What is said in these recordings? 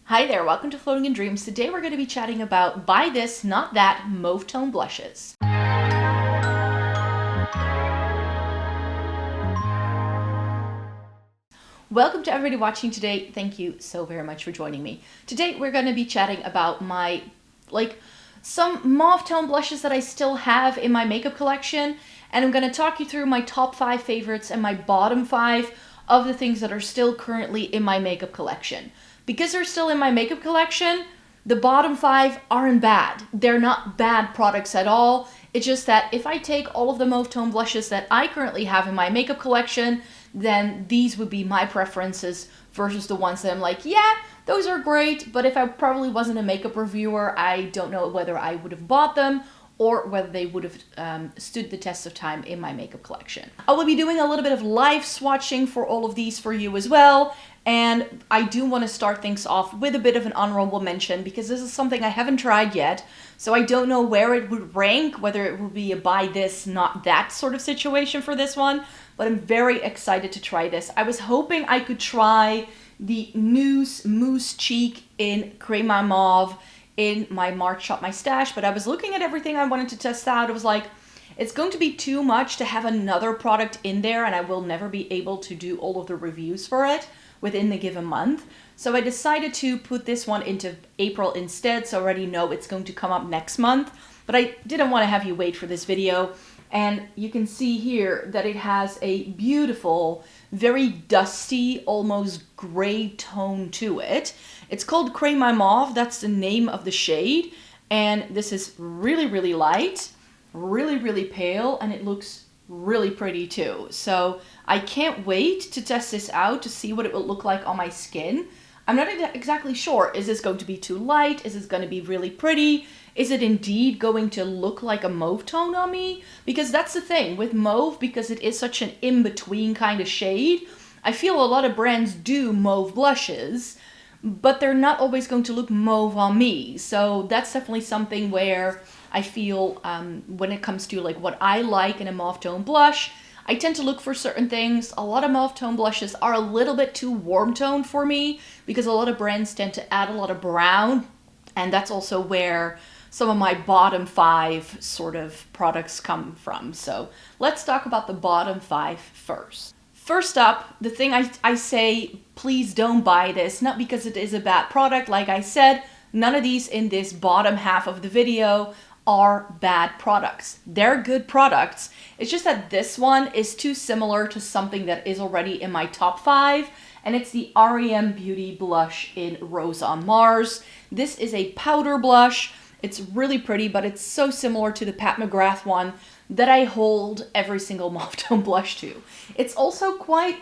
Hi there, welcome to Floating in Dreams. Today we're going to be chatting about Buy This, Not That Mauve Tone Blushes. Welcome to everybody watching today. Thank you so very much for joining me. Today we're going to be chatting about my, some mauve tone blushes that I still have in my makeup collection. And I'm going to talk you through my top 5 favorites and my bottom 5 of the things that are still currently in my makeup collection. Because they're still in my makeup collection, the bottom 5 aren't bad. They're not bad products at all. It's just that if I take all of the mauve tone blushes that I currently have in my makeup collection, then these would be my preferences versus the ones that I'm like, yeah, those are great, but if I probably wasn't a makeup reviewer, I don't know whether I would have bought them or whether they would have stood the test of time in my makeup collection. I will be doing a little bit of live swatching for all of these for you as well. And I do want to start things off with a bit of an honorable mention because this is something I haven't tried yet. So I don't know where it would rank, whether it would be a buy this, not that sort of situation for this one. But I'm very excited to try this. I was hoping I could try the Nuse Mousse Cheek in Crema Mauve in my March Shop My Stash, but I was looking at everything I wanted to test out. I was like, it's going to be too much to have another product in there, and I will never be able to do all of the reviews for it within the given month. So I decided to put this one into April instead, so I already know it's going to come up next month. But I didn't want to have you wait for this video. And you can see here that it has a beautiful, very dusty, almost gray tone to it. It's called Crema Mauve, that's the name of the shade. And this is really, really light, really, really pale, and it looks really pretty too. So I can't wait to test this out to see what it will look like on my skin. I'm not exactly sure. Is this going to be too light? Is this going to be really pretty? Is it indeed going to look like a mauve tone on me? Because that's the thing with mauve, because it is such an in-between kind of shade. I feel a lot of brands do mauve blushes, but they're not always going to look mauve on me. So that's definitely something where I feel when it comes to like what I like in a mauve tone blush, I tend to look for certain things. A lot of mauve tone blushes are a little bit too warm toned for me because a lot of brands tend to add a lot of brown, and that's also where some of my bottom 5 sort of products come from. So let's talk about the bottom 5 first. First up, the thing I say, please don't buy this, not because it is a bad product. Like I said, none of these in this bottom half of the video are bad products. They're good products. It's just that this one is too similar to something that is already in my top 5, and it's the REM Beauty blush in Rose on Mars. This is a powder blush. It's really pretty, but it's so similar to the Pat McGrath one that I hold every single mauve tone blush to. It's also quite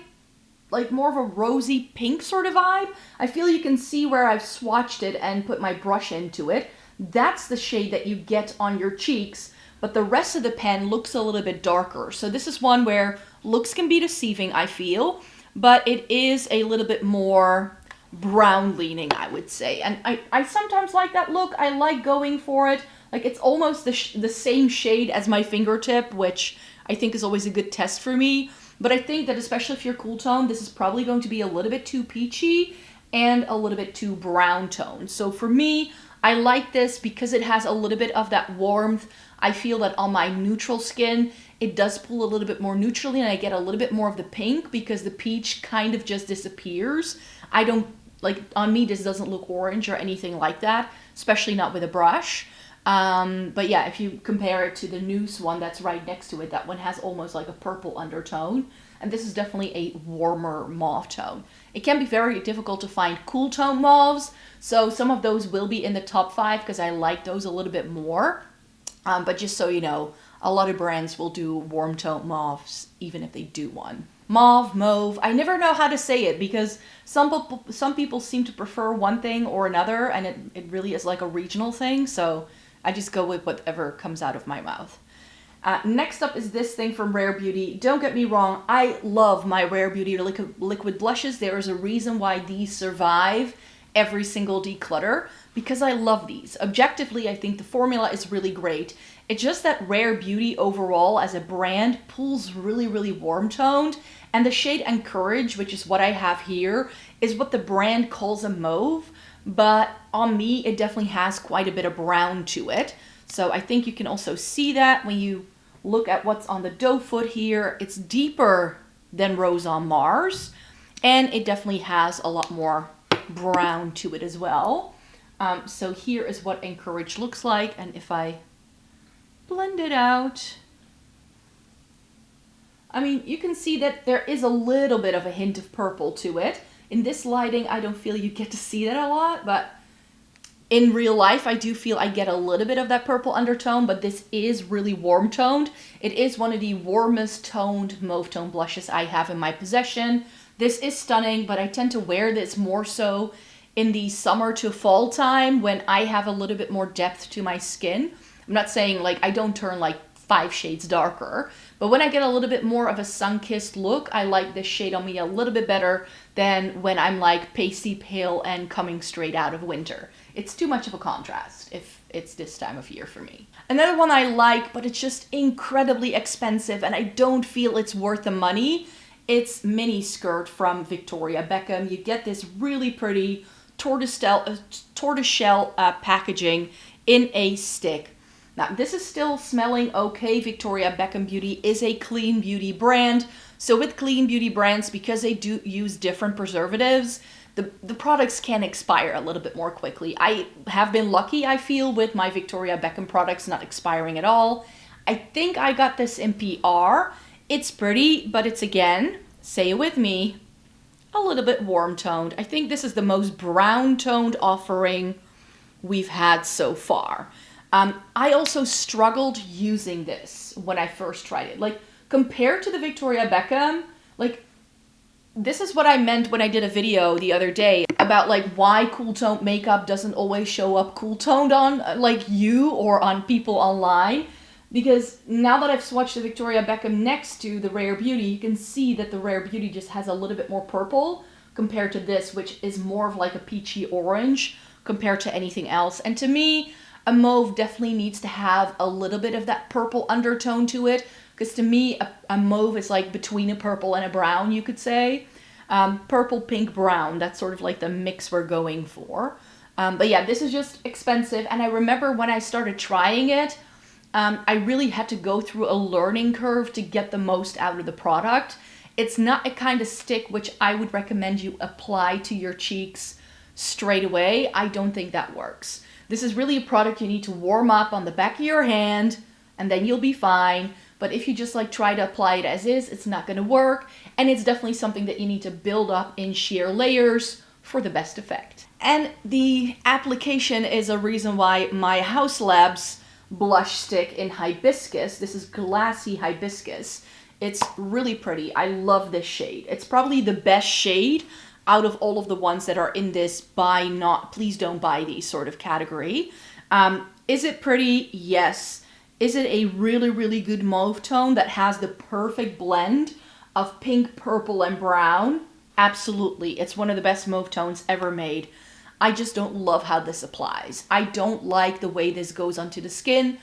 like more of a rosy pink sort of vibe. I feel you can see where I've swatched it and put my brush into it. That's the shade that you get on your cheeks, but the rest of the pen looks a little bit darker. So this is one where looks can be deceiving, I feel, but it is a little bit more brown leaning, I would say. And I sometimes like that look. I like going for it. Like it's almost the same shade as my fingertip, which I think is always a good test for me. But I think that especially if you're cool tone, this is probably going to be a little bit too peachy and a little bit too brown tone. So for me, I like this because it has a little bit of that warmth. I feel that on my neutral skin, it does pull a little bit more neutrally, and I get a little bit more of the pink because the peach kind of just disappears. I don't, like on me, this doesn't look orange or anything like that, especially not with a brush. But yeah, if you compare it to the Nuse one that's right next to it, that one has almost like a purple undertone. And this is definitely a warmer mauve tone. It can be very difficult to find cool tone mauves, so some of those will be in the top 5 because I like those a little bit more. But just so you know, a lot of brands will do warm tone mauves even if they do one. Mauve, I never know how to say it because some people seem to prefer one thing or another, and it really is like a regional thing, so I just go with whatever comes out of my mouth. Next up is this thing from Rare Beauty. Don't get me wrong, I love my Rare Beauty liquid blushes. There is a reason why these survive every single declutter, because I love these. Objectively, I think the formula is really great. It's just that Rare Beauty overall as a brand pulls really, really warm toned, and the shade Encourage, which is what I have here, is what the brand calls a mauve. but on me, it definitely has quite a bit of brown to it. So I think you can also see that when you look at what's on the doe foot here. It's deeper than Rose on Mars, and it definitely has a lot more brown to it as well. So here is what Encourage looks like, and if I blend it out, I mean, you can see that there is a little bit of a hint of purple to it. In this lighting, I don't feel you get to see that a lot, but in real life, I do feel I get a little bit of that purple undertone, but this is really warm toned. It is one of the warmest toned mauve tone blushes I have in my possession. This is stunning, but I tend to wear this more so in the summer to fall time when I have a little bit more depth to my skin. I'm not saying like I don't turn like 5 shades darker, but when I get a little bit more of a sun-kissed look, I like this shade on me a little bit better than when I'm like pasty pale and coming straight out of winter. It's too much of a contrast if it's this time of year for me. Another one I like, but it's just incredibly expensive and I don't feel it's worth the money. It's Mini Skirt from Victoria Beckham. You get this really pretty tortoiseshell packaging in a stick. Now, this is still smelling okay. Victoria Beckham Beauty is a clean beauty brand. So with clean beauty brands, because they do use different preservatives, the products can expire a little bit more quickly. I have been lucky, I feel, with my Victoria Beckham products not expiring at all. I think I got this in PR. It's pretty, but it's, again, say it with me, a little bit warm toned. I think this is the most brown toned offering we've had so far. I also struggled using this when I first tried it. Like, compared to the Victoria Beckham, like, this is what I meant when I did a video the other day about, like, why cool toned makeup doesn't always show up cool toned on, like, you or on people online. Because now that I've swatched the Victoria Beckham next to the Rare Beauty, you can see that the Rare Beauty just has a little bit more purple compared to this, which is more of like a peachy orange compared to anything else. And to me, a mauve definitely needs to have a little bit of that purple undertone to it, because to me, a mauve is like between a purple and a brown, you could say. Purple, pink, brown, that's sort of like the mix we're going for. But yeah, this is just expensive, and I remember when I started trying it, I really had to go through a learning curve to get the most out of the product. It's not a kind of stick which I would recommend you apply to your cheeks straight away. I don't think that works. This is really a product you need to warm up on the back of your hand, and then you'll be fine. But if you just like try to apply it as is, it's not going to work. And it's definitely something that you need to build up in sheer layers for the best effect. And the application is a reason why my Hauslabs blush stick in hibiscus, this is glassy hibiscus. It's really pretty. I love this shade. It's probably the best shade out of all of the ones that are in this buy not, please don't buy these sort of category. Is it pretty? Yes. Is it a really, really good mauve tone that has the perfect blend of pink, purple, and brown? Absolutely. It's one of the best mauve tones ever made. I just don't love how this applies. I don't like the way this goes onto the skin.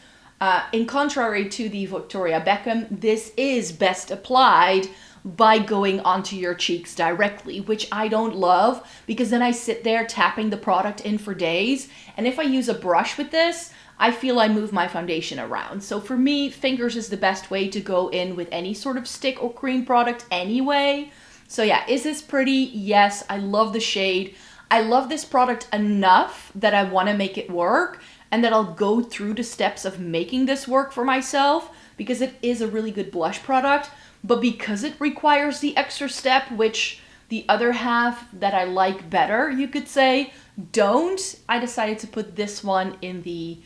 In contrary to the Victoria Beckham, this is best applied by going onto your cheeks directly, which I don't love, because then I sit there tapping the product in for days. And if I use a brush with this, I feel I move my foundation around. So for me, fingers is the best way to go in with any sort of stick or cream product anyway. So yeah, is this pretty? Yes, I love the shade. I love this product enough that I want to make it work, and that I'll go through the steps of making this work for myself, because it is a really good blush product. But because it requires the extra step, which the other half that I like better, you could say, don't, I decided to put this one in the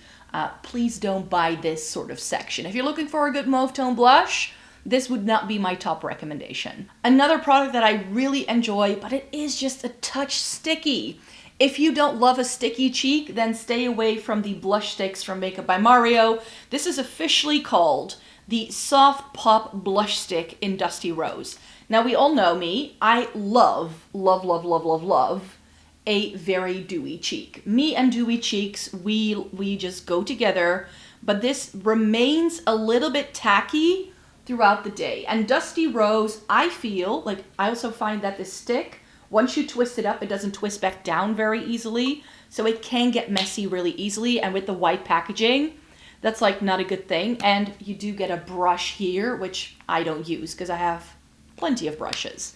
please don't buy this sort of section. If you're looking for a good mauve tone blush, this would not be my top recommendation. Another product that I really enjoy, but it is just a touch sticky. If you don't love a sticky cheek, then stay away from the blush sticks from Makeup by Mario. This is officially called the Soft Pop Blush Stick in Dusty Rose. Now, we all know me. I love, love, love, love, love, love a very dewy cheek. Me and dewy cheeks, we just go together. But this remains a little bit tacky throughout the day. And Dusty Rose, I feel, like, I also find that the stick once you twist it up, it doesn't twist back down very easily. So it can get messy really easily. And with the white packaging, that's like not a good thing. And you do get a brush here, which I don't use because I have plenty of brushes.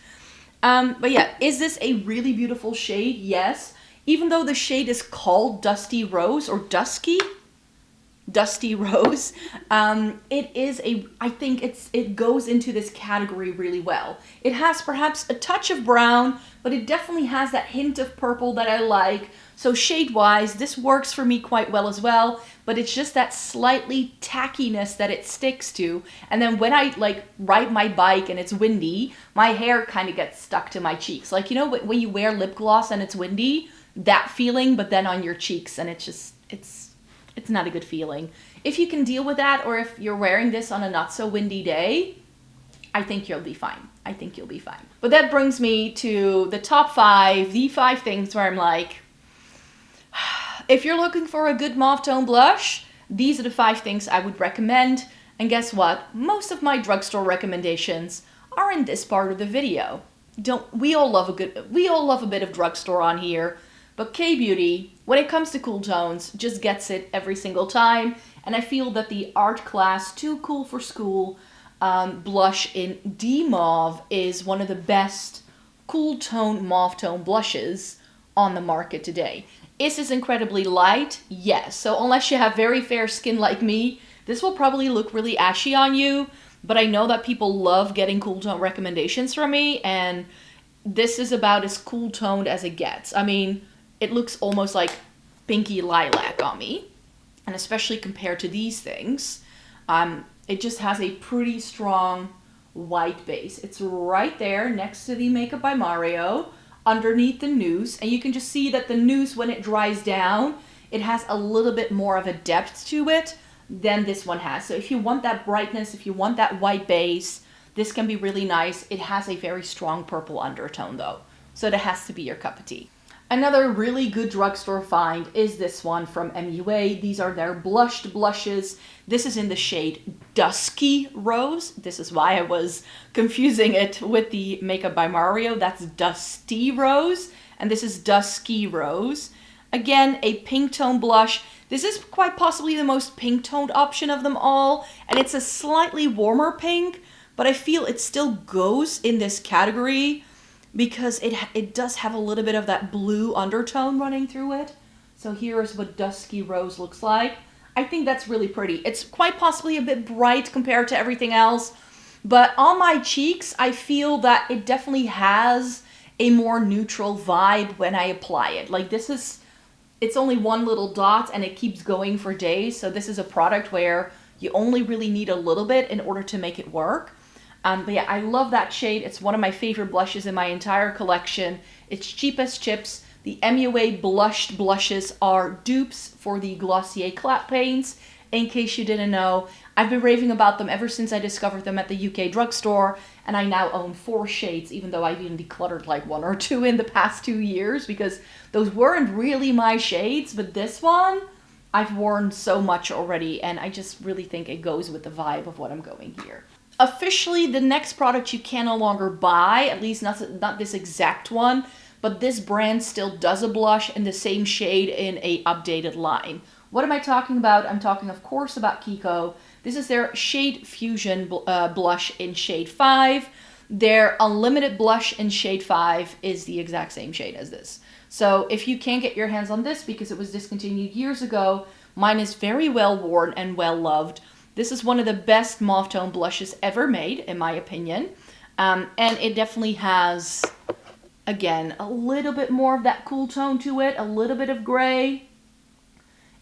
But yeah, is this a really beautiful shade? Yes. Even though the shade is called Dusty Rose or Dusty Rose, it is I think it goes into this category really well. It has perhaps a touch of brown, but it definitely has that hint of purple that I like. So shade-wise, this works for me quite well as well, but it's just that slightly tackiness that it sticks to. And then when I like ride my bike and it's windy, my hair kind of gets stuck to my cheeks. Like, you know, when you wear lip gloss and it's windy, that feeling, but then on your cheeks, and it's just, it's not a good feeling. If you can deal with that, or if you're wearing this on a not so windy day, I think you'll be fine. I think you'll be fine. But that brings me to the top 5, the 5 things where I'm like, if you're looking for a good mauve tone blush, these are the 5 things I would recommend. And guess what? Most of my drugstore recommendations are in this part of the video. We all love a bit of drugstore on here, but K-Beauty, when it comes to cool tones, just gets it every single time. And I feel that the Art Class Too Cool for School blush in D Mauve is one of the best cool tone mauve tone blushes on the market today. Is this incredibly light? Yes. So unless you have very fair skin like me, this will probably look really ashy on you. But I know that people love getting cool tone recommendations from me, and this is about as cool toned as it gets. I mean, it looks almost like pinky lilac on me, and especially compared to these things, it just has a pretty strong white base. It's right there next to the Makeup by Mario, underneath the Nuse, and you can just see that the Nuse, when it dries down, it has a little bit more of a depth to it than this one has. So if you want that brightness, if you want that white base, this can be really nice. It has a very strong purple undertone though, so that has to be your cup of tea. Another really good drugstore find is this one from MUA. These are their blushed blushes. This is in the shade Dusky Rose. This is why I was confusing it with the Makeup by Mario. That's Dusty Rose, and this is Dusky Rose. Again, a pink tone blush. This is quite possibly the most pink toned option of them all, and it's a slightly warmer pink, but I feel it still goes in this category because it does have a little bit of that blue undertone running through it. So here's what Dusky Rose looks like. I think that's really pretty. It's quite possibly a bit bright compared to everything else, but on my cheeks, I feel that it definitely has a more neutral vibe when I apply it. Like it's only one little dot and it keeps going for days. So this is a product where you only really need a little bit in order to make it work. But yeah, I love that shade. It's one of my favorite blushes in my entire collection. It's cheap as chips. The MUA blushed blushes are dupes for the Glossier Clap Paints. In case you didn't know, I've been raving about them ever since I discovered them at the UK drugstore, and I now own 4 shades, even though I've even decluttered like 1 or 2 in the past 2 years, because those weren't really my shades, but this one I've worn so much already, and I just really think it goes with the vibe of what I'm going here. Officially, the next product you can no longer buy, at least not this exact one, but this brand still does a blush in the same shade in a updated line. What am I talking about? I'm talking, of course, about Kiko. This is their Shade Fusion blush in shade 5. Their Unlimited blush in shade 5 is the exact same shade as this. So if you can't get your hands on this because it was discontinued years ago, mine is very well worn and well loved. This is one of the best mauve tone blushes ever made, in my opinion. And it definitely has, again, a little bit more of that cool tone to it, a little bit of gray,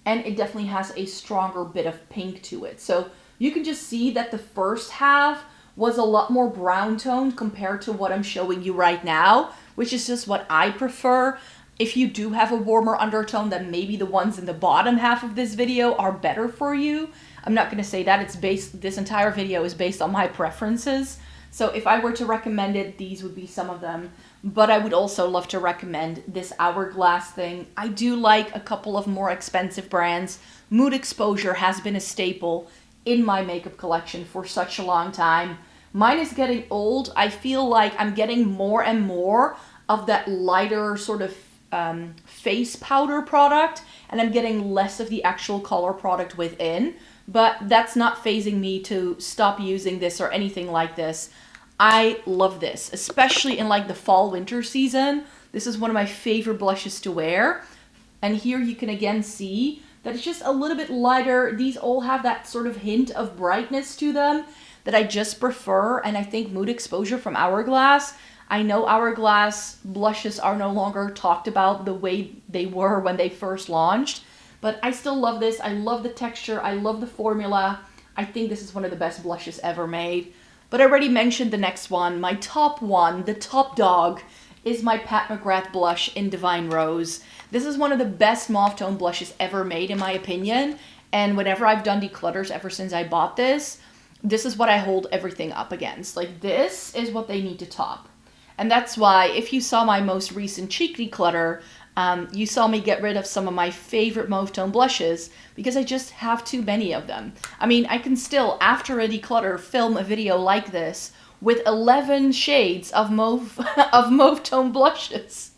and it definitely has a stronger bit of pink to it. So you can just see that the first half was a lot more brown toned compared to what I'm showing you right now, which is just what I prefer. If you do have a warmer undertone, then maybe the ones in the bottom half of this video are better for you. I'm not going to say that. This entire video is based on my preferences. So if I were to recommend it, these would be some of them. But I would also love to recommend this Hourglass thing. I do like a couple of more expensive brands. Mood Exposure has been a staple in my makeup collection for such a long time. Mine is getting old. I feel like I'm getting more and more of that lighter sort of face powder product, and I'm getting less of the actual color product within, but that's not phasing me to stop using this or anything like this. I love this, especially in like the fall winter season. This is one of my favorite blushes to wear. And here you can again see that it's just a little bit lighter. These all have that sort of hint of brightness to them that I just prefer. And I think Mood Exposure from Hourglass, I know Hourglass blushes are no longer talked about the way they were when they first launched, but I still love this. I love the texture. I love the formula. I think this is one of the best blushes ever made. But I already mentioned the next one. My top one, the top dog, is my Pat McGrath blush in Divine Rose. This is one of the best mauve tone blushes ever made, in my opinion. And whenever I've done declutters ever since I bought this, this is what I hold everything up against. Like, this is what they need to top. And that's why, if you saw my most recent cheek declutter, you saw me get rid of some of my favorite mauve tone blushes because I just have too many of them. I mean, I can still, after a declutter, film a video like this with 11 shades of mauve tone blushes.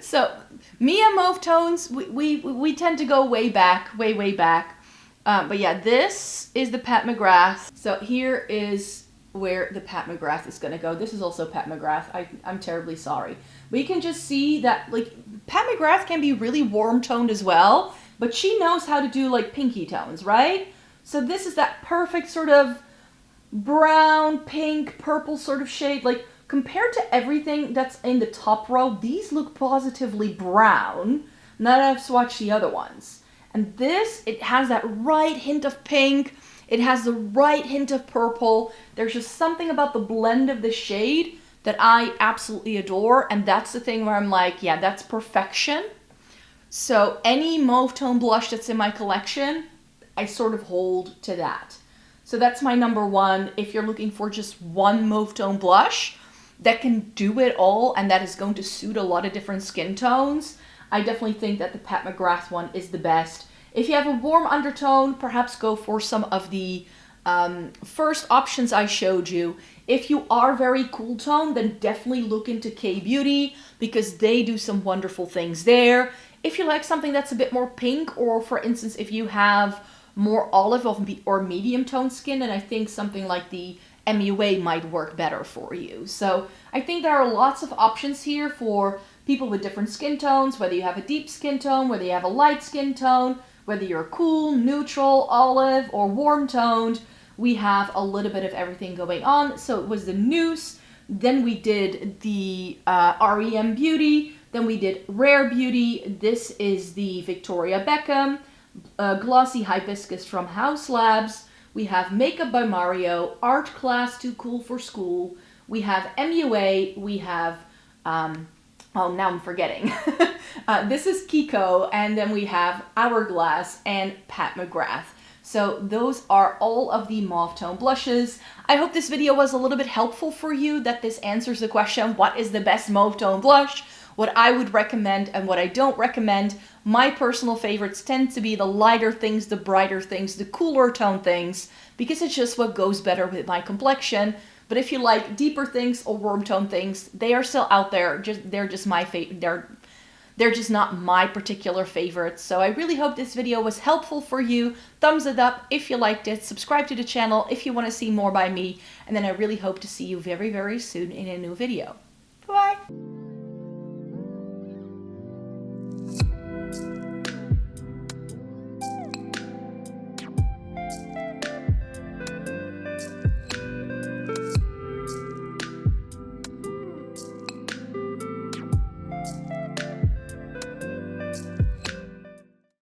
So me and mauve tones, we tend to go way back, way back. But yeah, this is the Pat McGrath. So here is where the Pat McGrath is going to go. This is also Pat McGrath. I'm terribly sorry. But you can just see that, like, Pat McGrath can be really warm toned as well, but she knows how to do like pinky tones, right? So this is that perfect sort of brown, pink, purple sort of shade. Like, compared to everything that's in the top row, these look positively brown. Now that I've swatched the other ones. And this, it has that right hint of pink. It has the right hint of purple. There's just something about the blend of the shade that I absolutely adore. And that's the thing where I'm like, yeah, that's perfection. So any mauve tone blush that's in my collection, I sort of hold to that. So that's my number one. If you're looking for just one mauve tone blush that can do it all and that is going to suit a lot of different skin tones, I definitely think that the Pat McGrath one is the best. If you have a warm undertone, perhaps go for some of the first options I showed you. If you are very cool tone, then definitely look into K-Beauty because they do some wonderful things there. If you like something that's a bit more pink, or for instance, if you have more olive or medium tone skin, then I think something like the MUA might work better for you. So I think there are lots of options here for people with different skin tones, whether you have a deep skin tone, whether you have a light skin tone, whether you're cool, neutral, olive, or warm toned. We have a little bit of everything going on. So it was the Nuse, then we did the REM Beauty, then we did Rare Beauty. This is the Victoria Beckham, Glossy Hibiscus from Hauslabs. We have Makeup by Mario, Art Class Too Cool for School. We have MUA, we have, oh, now I'm forgetting. This is Kiko, and then we have Hourglass and Pat McGrath. So those are all of the mauve tone blushes. I hope this video was a little bit helpful for you, that this answers the question, what is the best mauve tone blush? What I would recommend and what I don't recommend. My personal favorites tend to be the lighter things, the brighter things, the cooler tone things, because it's just what goes better with my complexion. But if you like deeper things or warm tone things, they are still out there. They're just my favorite. They're just not my particular favorites. So I really hope this video was helpful for you. Thumbs it up if you liked it. Subscribe to the channel if you want to see more by me. And then I really hope to see you very, very soon in a new video. Bye.